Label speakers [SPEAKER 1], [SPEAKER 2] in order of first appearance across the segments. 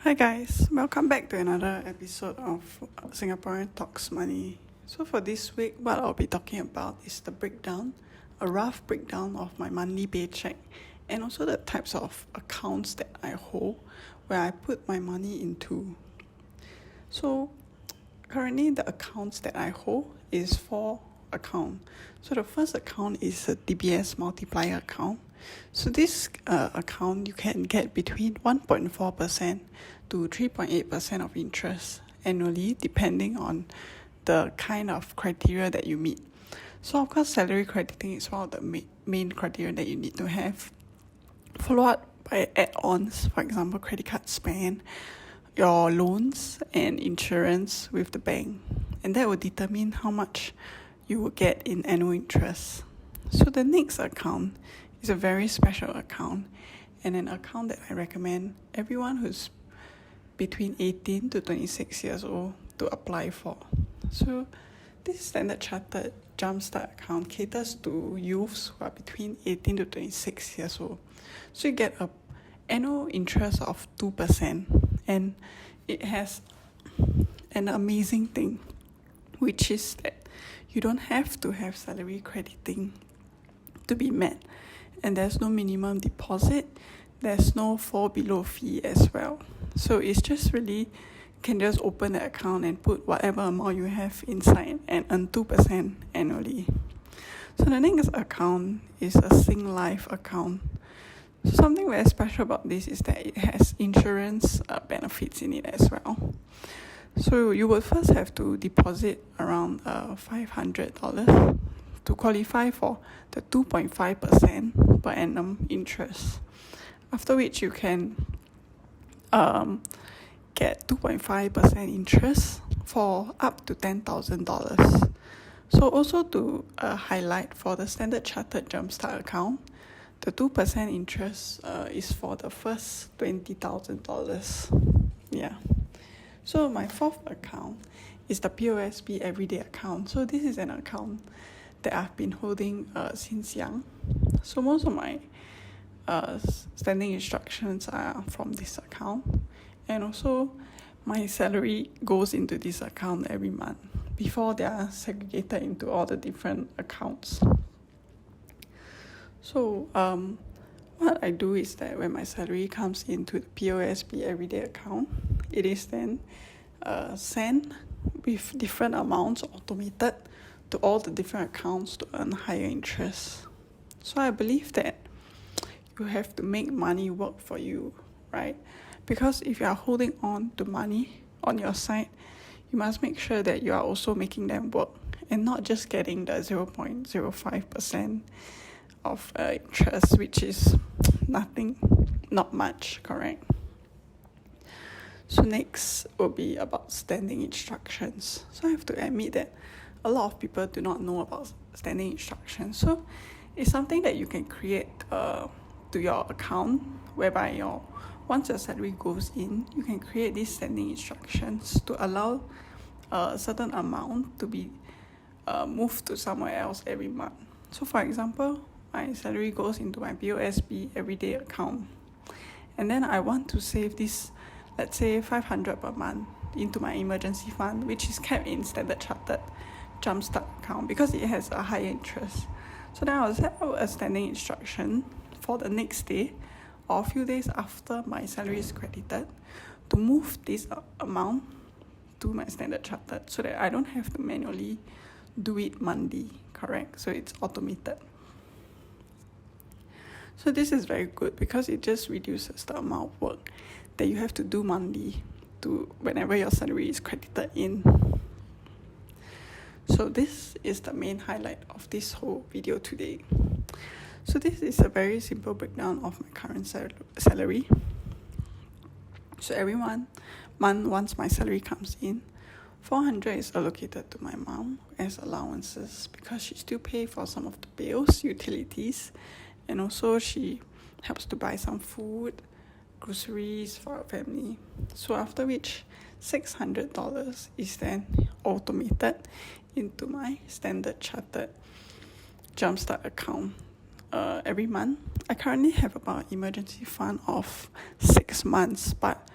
[SPEAKER 1] Hi guys, welcome back to another episode of Singaporean Talks Money. So for this week, what I'll be talking about is a rough breakdown of my monthly paycheck and also the types of accounts that I hold where I put my money into. So currently the accounts that I hold is 4 accounts. So the first account is a DBS multiplier account. So this account you can get between 1.4% to 3.8% of interest annually depending on the kind of criteria that you meet. So of course salary crediting is one of the main criteria that you need to have, followed by add-ons, for example credit card spend, your loans and insurance with the bank, and that will determine how much you will get in annual interest. So the next account is a very special account and an account that I recommend everyone who's between 18 to 26 years old to apply for. So this Standard Chartered Jumpstart account caters to youths who are between 18 to 26 years old. So you get an annual interest of 2%, and it has an amazing thing, which is that you don't have to have salary crediting to be met, and there's no minimum deposit, there's no fall below fee as well. So it's just really can just open the account and put whatever amount you have inside and earn 2% annually. So the next account is a Singlife account. So something very special about this is that it has insurance benefits in it as well. So you will first have to deposit around $500 to qualify for the 2.5% per annum interest, after which you can get 2.5% interest for up to $10,000. So also to highlight, for the Standard Chartered Jumpstart account, the 2% interest is for the first $20,000. Yeah. So my fourth account is the POSB Everyday account. So this is an account that I've been holding since young. So most of my standing instructions are from this account, and also my salary goes into this account every month before they are segregated into all the different accounts. So what I do is that when my salary comes into the POSB Everyday account, it is then sent with different amounts automated to all the different accounts to earn higher interest. So I believe that you have to make money work for you, right? Because if you are holding on to money on your side, you must make sure that you are also making them work and not just getting the 0.05% of interest, which is nothing, not much, correct? So next will be about standing instructions. So I have to admit that a lot of people do not know about standing instructions. So it's something that you can create to your account, whereby once your salary goes in, you can create these standing instructions to allow a certain amount to be moved to somewhere else every month. So for example, my salary goes into my POSB Everyday account, and then I want to save this, let's say $500 per month, into my emergency fund, which is kept in Standard Chartered Jumpstart account because it has a higher interest. So then I'll set out a standing instruction for the next day or a few days after my salary is credited to move this amount to my Standard Chartered so that I don't have to manually do it monthly, correct? So it's automated. So this is very good because it just reduces the amount of work that you have to do monthly to whenever your salary is credited in. So this is the main highlight of this whole video today. So this is a very simple breakdown of my current salary. So every month once my salary comes in, $400 is allocated to my mom as allowances because she still pays for some of the bills, utilities, and also she helps to buy some food, groceries for our family. So after which $600 is then automated into my Standard Chartered Jumpstart account every month. I currently have about emergency fund of 6 months, but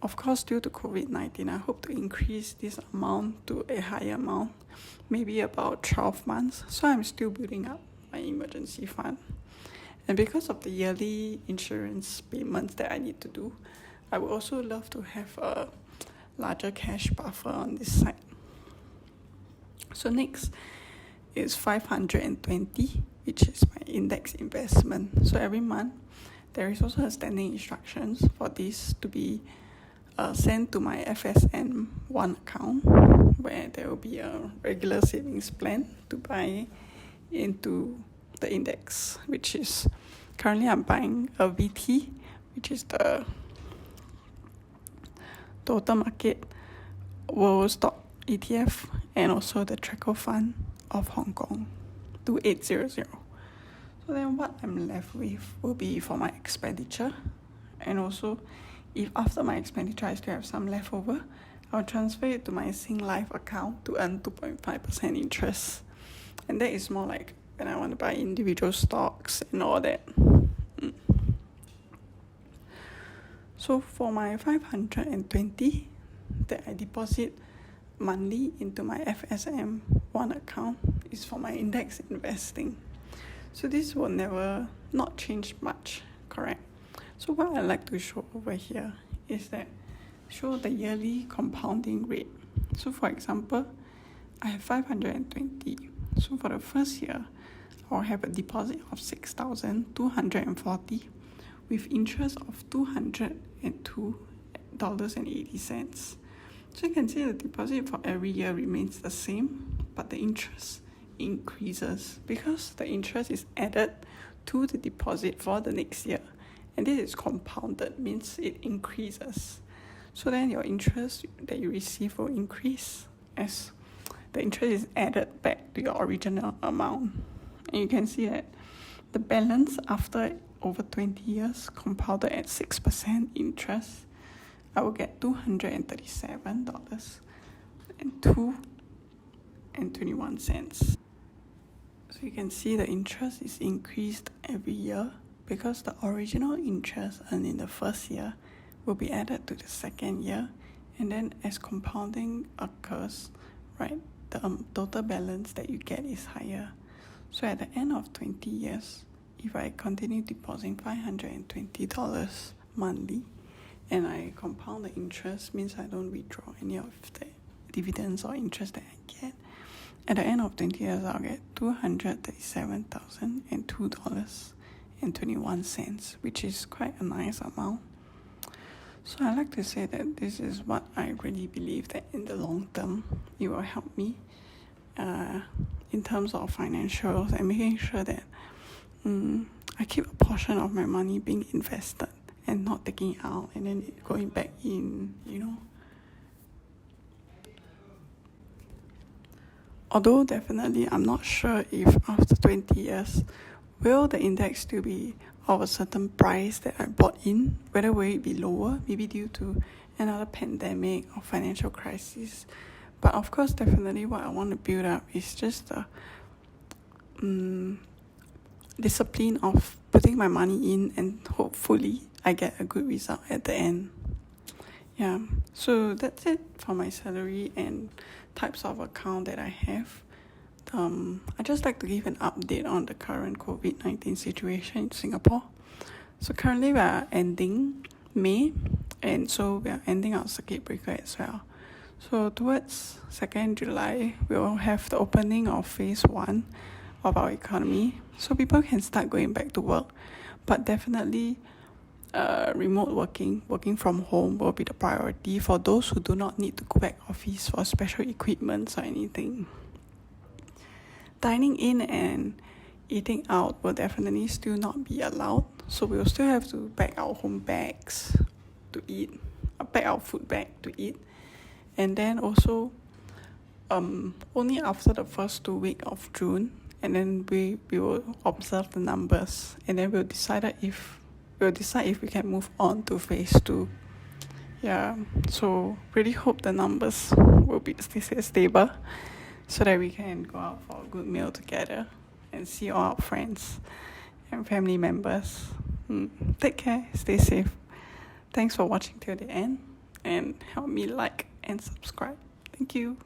[SPEAKER 1] Of course, due to COVID-19, I hope to increase this amount to a higher amount, maybe about 12 months. So I'm still building up my emergency fund. And because of the yearly insurance payments that I need to do, I would also love to have a larger cash buffer on this side. So next is 520, which is my index investment. So every month, there is also a standing instructions for this to be sent to my FSN1 account, where there will be a regular savings plan to buy into the index, which is currently I'm buying a VT, which is the total market world stock ETF, and also the Tracker Fund of Hong Kong 2800. So then what I'm left with will be for my expenditure, and also if after my expenditure I still have some leftover, I'll transfer it to my Singlife account to earn 2.5% interest. And that is more like when I want to buy individual stocks and all that. So for my 520 that I deposit monthly into my FSM1 account is for my index investing. So this will never not change much, correct? So what I like to show over here is that show the yearly compounding rate. So for example, I have 520. So for the first year, I'll have a deposit of 6,240 with interest of $202.80. So you can see the deposit for every year remains the same, but the interest increases because the interest is added to the deposit for the next year. And this is compounded, means it increases. So then your interest that you receive will increase as the interest is added back to your original amount. And you can see that the balance after over 20 years compounded at 6% interest, I will get $237.21. So you can see the interest is increased every year because the original interest earned in the first year will be added to the second year, and then as compounding occurs, right, the total balance that you get is higher. So at the end of 20 years, if I continue depositing $520 monthly and I compound the interest, means I don't withdraw any of the dividends or interest that I get, at the end of 20 years I'll get $237,002.21, which is quite a nice amount. So I like to say that this is what I really believe that in the long term it will help me in terms of financials and making sure that I keep a portion of my money being invested and not taking it out and then going back in, Although definitely I'm not sure if after 20 years, will the index still be of a certain price that I bought in, whether will it be lower, maybe due to another pandemic or financial crisis. But of course, definitely what I want to build up is just the discipline of putting my money in, and hopefully I get a good result at the end. Yeah, so that's it for my salary and types of account that I have. I just like to give an update on the current COVID-19 situation in Singapore. So currently we are ending May, and so we are ending our circuit breaker as well. So towards 2nd July, we will have the opening of phase 1 of our economy, so people can start going back to work. But definitely remote working from home will be the priority for those who do not need to go back office for special equipment or anything. Dining in and eating out will definitely still not be allowed, so we'll still have to pack our home bags to eat, pack our food bag to eat. And then also only after the first 2 weeks of June, and then we will observe the numbers, and then we'll decide if we can move on to phase 2. Yeah, so really hope the numbers will be stay stable so that we can go out for a good meal together and see all our friends and family members. Take care, stay safe. Thanks for watching till the end, and help me like and subscribe. Thank you.